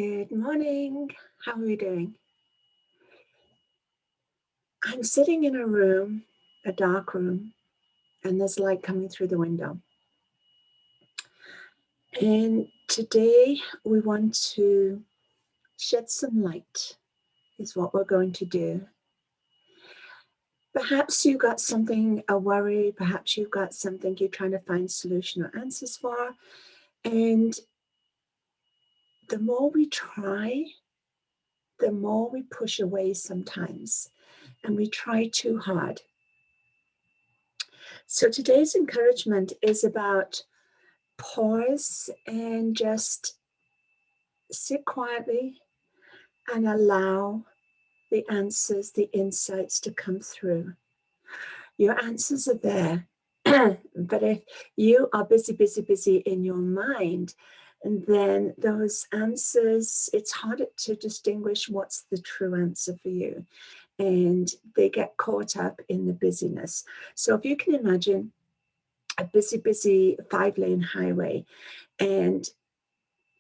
Good morning. How are you doing? I'm sitting in a room, a dark room, and there's light coming through the window. And today we want to shed some light, is what we're going to do. Perhaps you've got something, a worry, perhaps you've got something you're trying to find solution or answers for. And the more we try, the more we push away sometimes, and we try too hard. So today's encouragement is about pause and just sit quietly and allow the answers, the insights to come through. Your answers are there, but if you are busy in your mind, and then those answers, it's harder to distinguish what's the true answer for you. And they get caught up in the busyness. So if you can imagine a busy 5-lane highway, and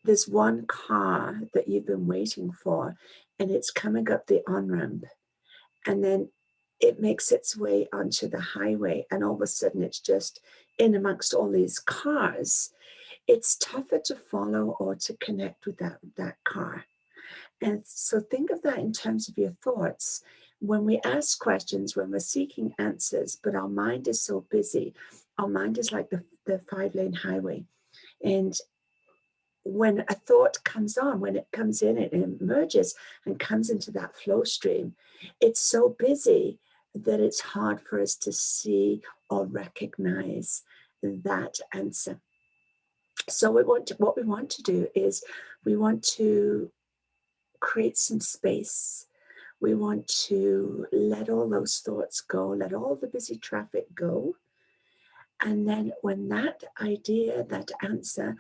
there's one car that you've been waiting for, and it's coming up the on-ramp, and then it makes its way onto the highway, and all of a sudden it's just in amongst all these cars. It's tougher to follow or to connect with that car. And so think of that in terms of your thoughts. When we ask questions, when we're seeking answers, but our mind is so busy, our mind is like the 5-lane highway. And when a thought comes on, when it comes in, it emerges and comes into that flow stream, it's so busy that it's hard for us to see or recognize that answer. So what we want to do is we want to create some space. We want to let all those thoughts go, let all the busy traffic go. And then when that idea, that answer,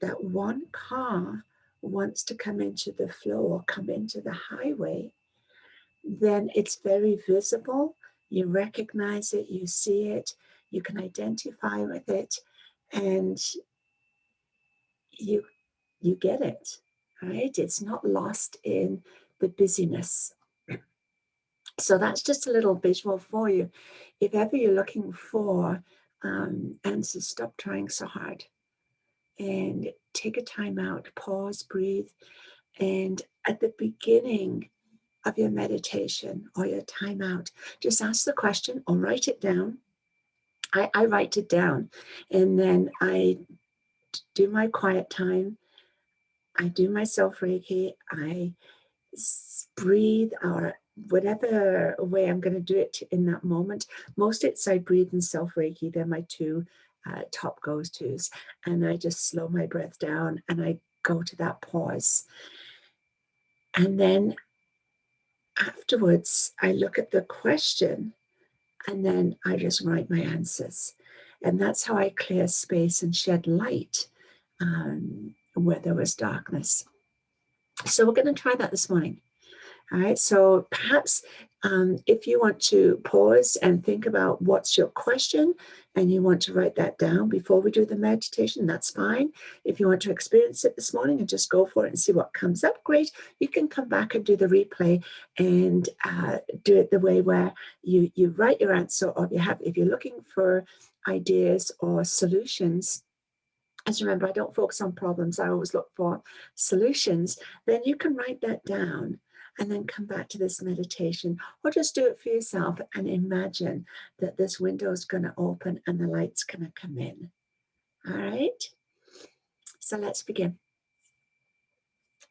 that one car wants to come into the flow or come into the highway, then it's very visible. You recognize it, you see it, you can identify with it, and you get it, right? It's not lost in the busyness. So that's just a little visual for you. If ever you're looking for answers, stop trying so hard and take a time out, pause, breathe. And at the beginning of your meditation or your time out, just ask the question or write it down. I write it down, and then I do my quiet time. I do my self-Reiki. I breathe, or whatever way I'm going to do it in that moment. Most it's I breathe and self-Reiki. They're my two top go-tos. And I just slow my breath down and I go to that pause. And then afterwards, I look at the question and then I just write my answers. And that's how I clear space and shed light where there was darkness. So we're going to try that this morning. All right, so perhaps if you want to pause and think about what's your question and you want to write that down before we do the meditation, that's fine. If you want to experience it this morning and just go for it and see what comes up, great. You can come back and do the replay and do it the way where you write your answer, or if you're looking for ideas or solutions. As remember, I don't focus on problems, I always look for solutions. Then you can write that down and then come back to this meditation, or just do it for yourself and imagine that this window is going to open and the light's going to come in. All right, so let's begin.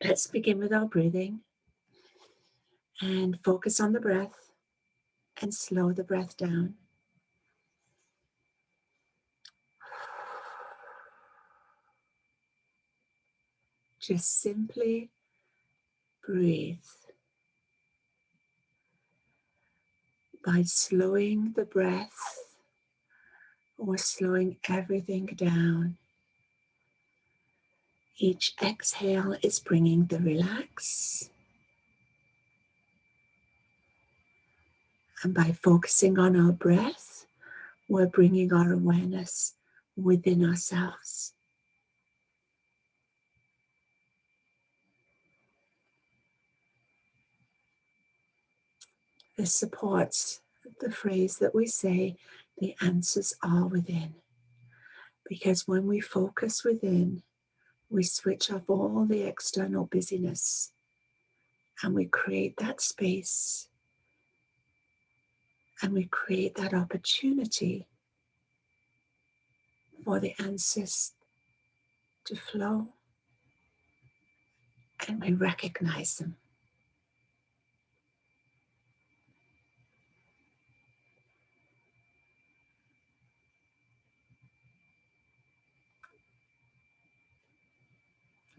Let's begin with our breathing and focus on the breath and slow the breath down. Just simply breathe. By slowing the breath or slowing everything down, each exhale is bringing the relax. And by focusing on our breath, we're bringing our awareness within ourselves. This supports the phrase that we say, the answers are within. Because when we focus within, we switch off all the external busyness and we create that space and we create that opportunity for the answers to flow, and we recognize them.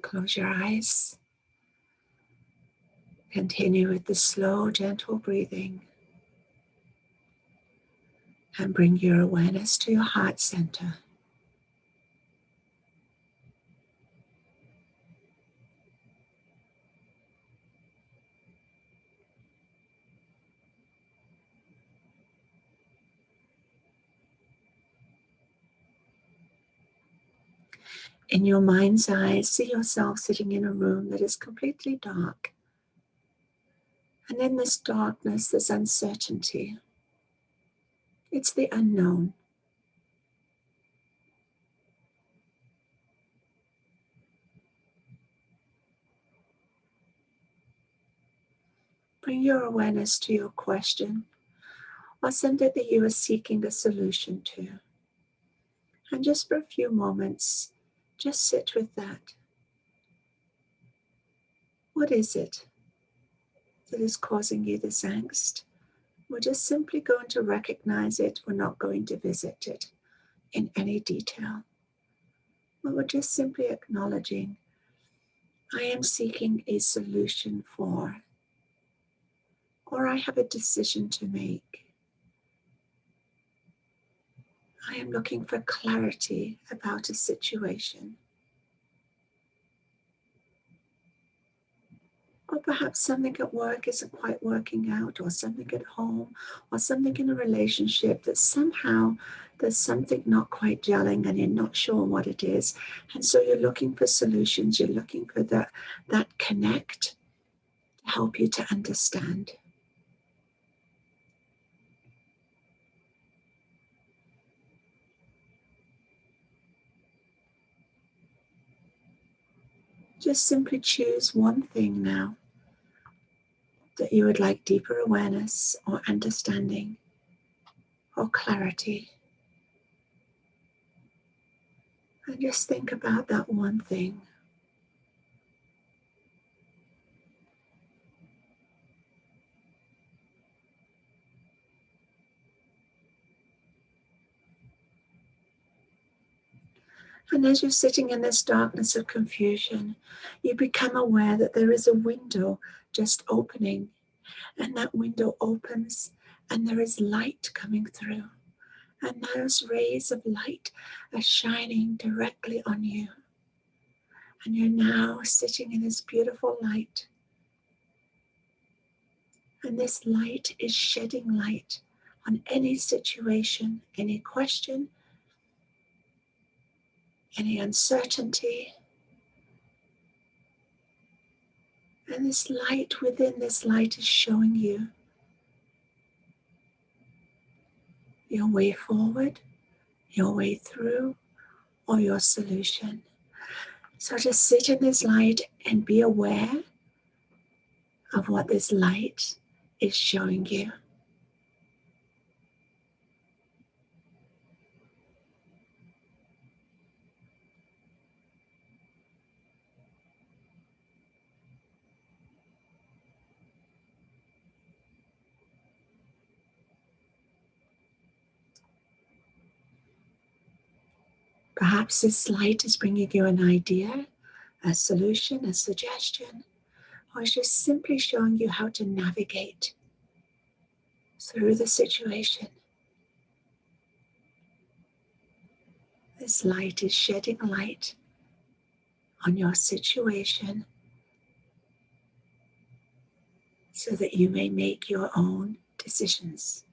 Close your eyes. Continue with the slow, gentle breathing. And bring your awareness to your heart center. In your mind's eye, see yourself sitting in a room that is completely dark. And in this darkness, this uncertainty. It's the unknown. Bring your awareness to your question or something that you are seeking a solution to. And just for a few moments, just sit with that. What is it that is causing you this angst? We're just simply going to recognize it. We're not going to visit it in any detail. But we're just simply acknowledging, I am seeking a solution for, or I have a decision to make. I am looking for clarity about a situation. Or perhaps something at work isn't quite working out, or something at home, or something in a relationship that somehow there's something not quite gelling and you're not sure what it is. And so you're looking for solutions, you're looking for that connect to help you to understand. Just simply choose one thing now that you would like deeper awareness or understanding or clarity. And just think about that one thing. And as you're sitting in this darkness of confusion, you become aware that there is a window just opening. And that window opens and there is light coming through. And those rays of light are shining directly on you. And you're now sitting in this beautiful light. And this light is shedding light on any situation, any question, any uncertainty. And this light within this light is showing you your way forward, your way through, or your solution. So just sit in this light and be aware of what this light is showing you. Perhaps this light is bringing you an idea, a solution, a suggestion, or it's just simply showing you how to navigate through the situation. This light is shedding light on your situation so that you may make your own decisions.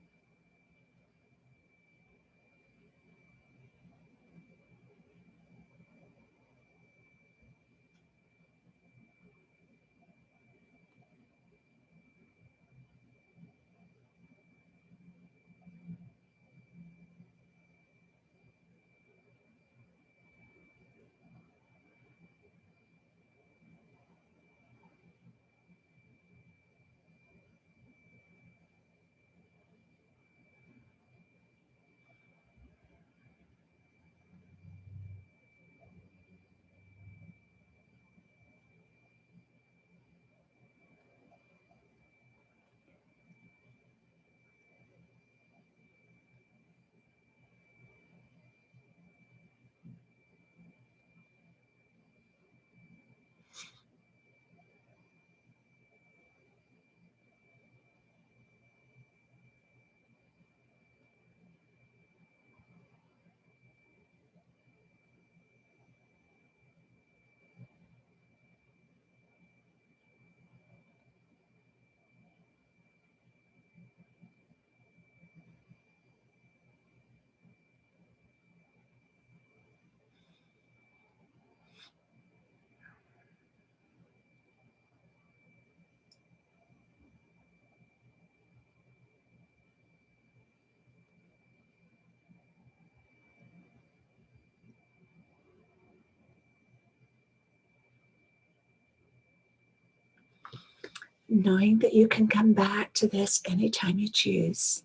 knowing that you can come back to this anytime you choose.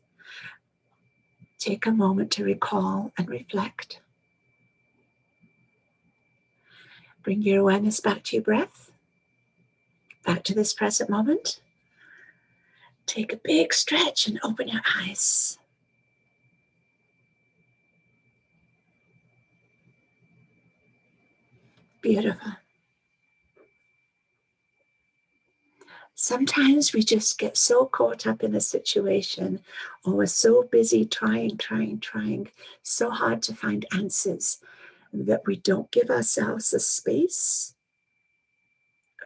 Take a moment to recall and reflect. Bring your awareness back to your breath, back to this present moment. Take a big stretch and open your eyes. Beautiful. Sometimes we just get so caught up in a situation, or we're so busy trying, so hard to find answers, that we don't give ourselves a space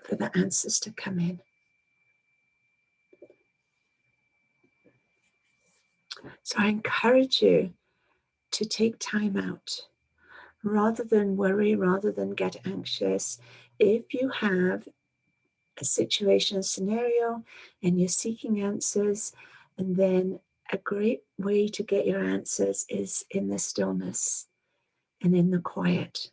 for the answers to come in. So I encourage you to take time out, rather than worry, rather than get anxious. If you have a situation, a scenario, and you're seeking answers, and then a great way to get your answers is in the stillness and in the quiet.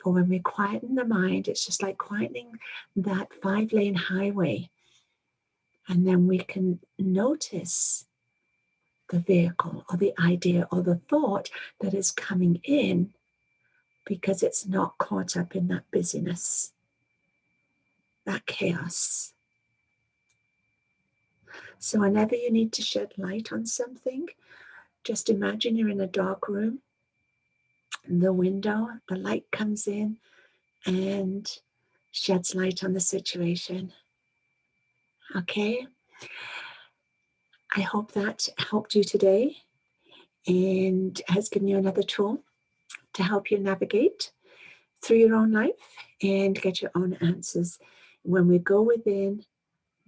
For when we quieten the mind, it's just like quietening that 5-lane highway. And then we can notice the vehicle or the idea or the thought that is coming in, because it's not caught up in that busyness, that chaos. So whenever you need to shed light on something, just imagine you're in a dark room, and the window, the light comes in and sheds light on the situation. Okay? I hope that helped you today and has given you another tool to help you navigate through your own life and get your own answers. When we go within,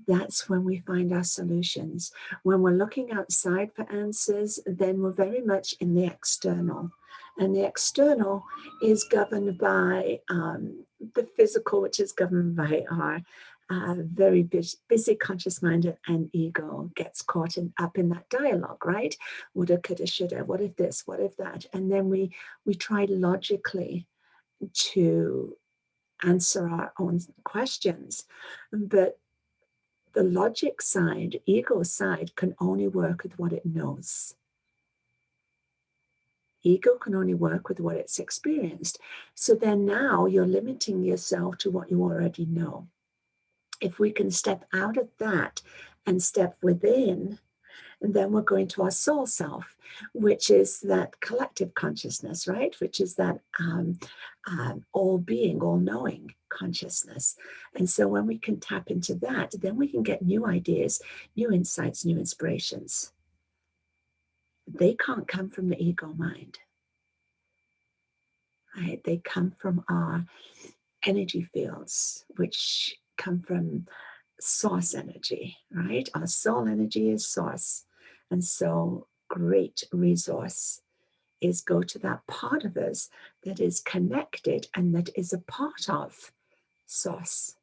that's when we find our solutions. When we're looking outside for answers, then we're very much in the external. And the external is governed by the physical, which is governed by our very busy conscious mind, and ego gets caught up in that dialogue, right? Woulda, coulda, shoulda, what if this, what if that? And then we try logically to answer our own questions. But the logic side, ego side, can only work with what it knows. Ego can only work with what it's experienced. So then now you're limiting yourself to what you already know. If we can step out of that and step within, and then we're going to our soul self, which is that collective consciousness, right? Which is that all being, all knowing consciousness. And so when we can tap into that, then we can get new ideas, new insights, new inspirations. They can't come from the ego mind, right? They come from our energy fields, which come from source energy, right? Our soul energy is source. And so great resource is go to that part of us that is connected and that is a part of source.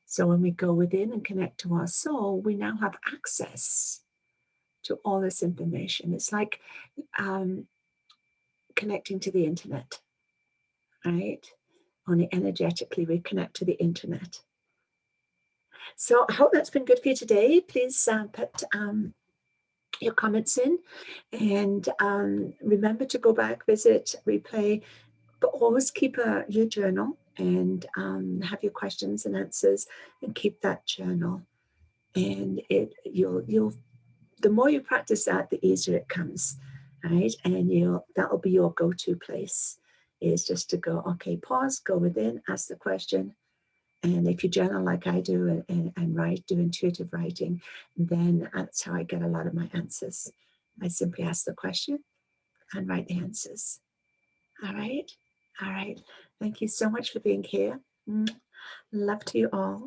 So when we go within and connect to our soul, we now have access to all this information. It's like connecting to the internet, right? Only energetically we connect to the internet. So I hope that's been good for you today. Please put your comments in, and remember to go back, visit, replay, but always keep your journal and have your questions and answers, and keep that journal. And you'll the more you practice that, the easier it comes, right? And that'll be your go-to place, is just to go, okay, pause, go within, ask the question. And if you journal like I do and write, do intuitive writing, then that's how I get a lot of my answers. I simply ask the question and write the answers. All right. All right. Thank you so much for being here. Love to you all.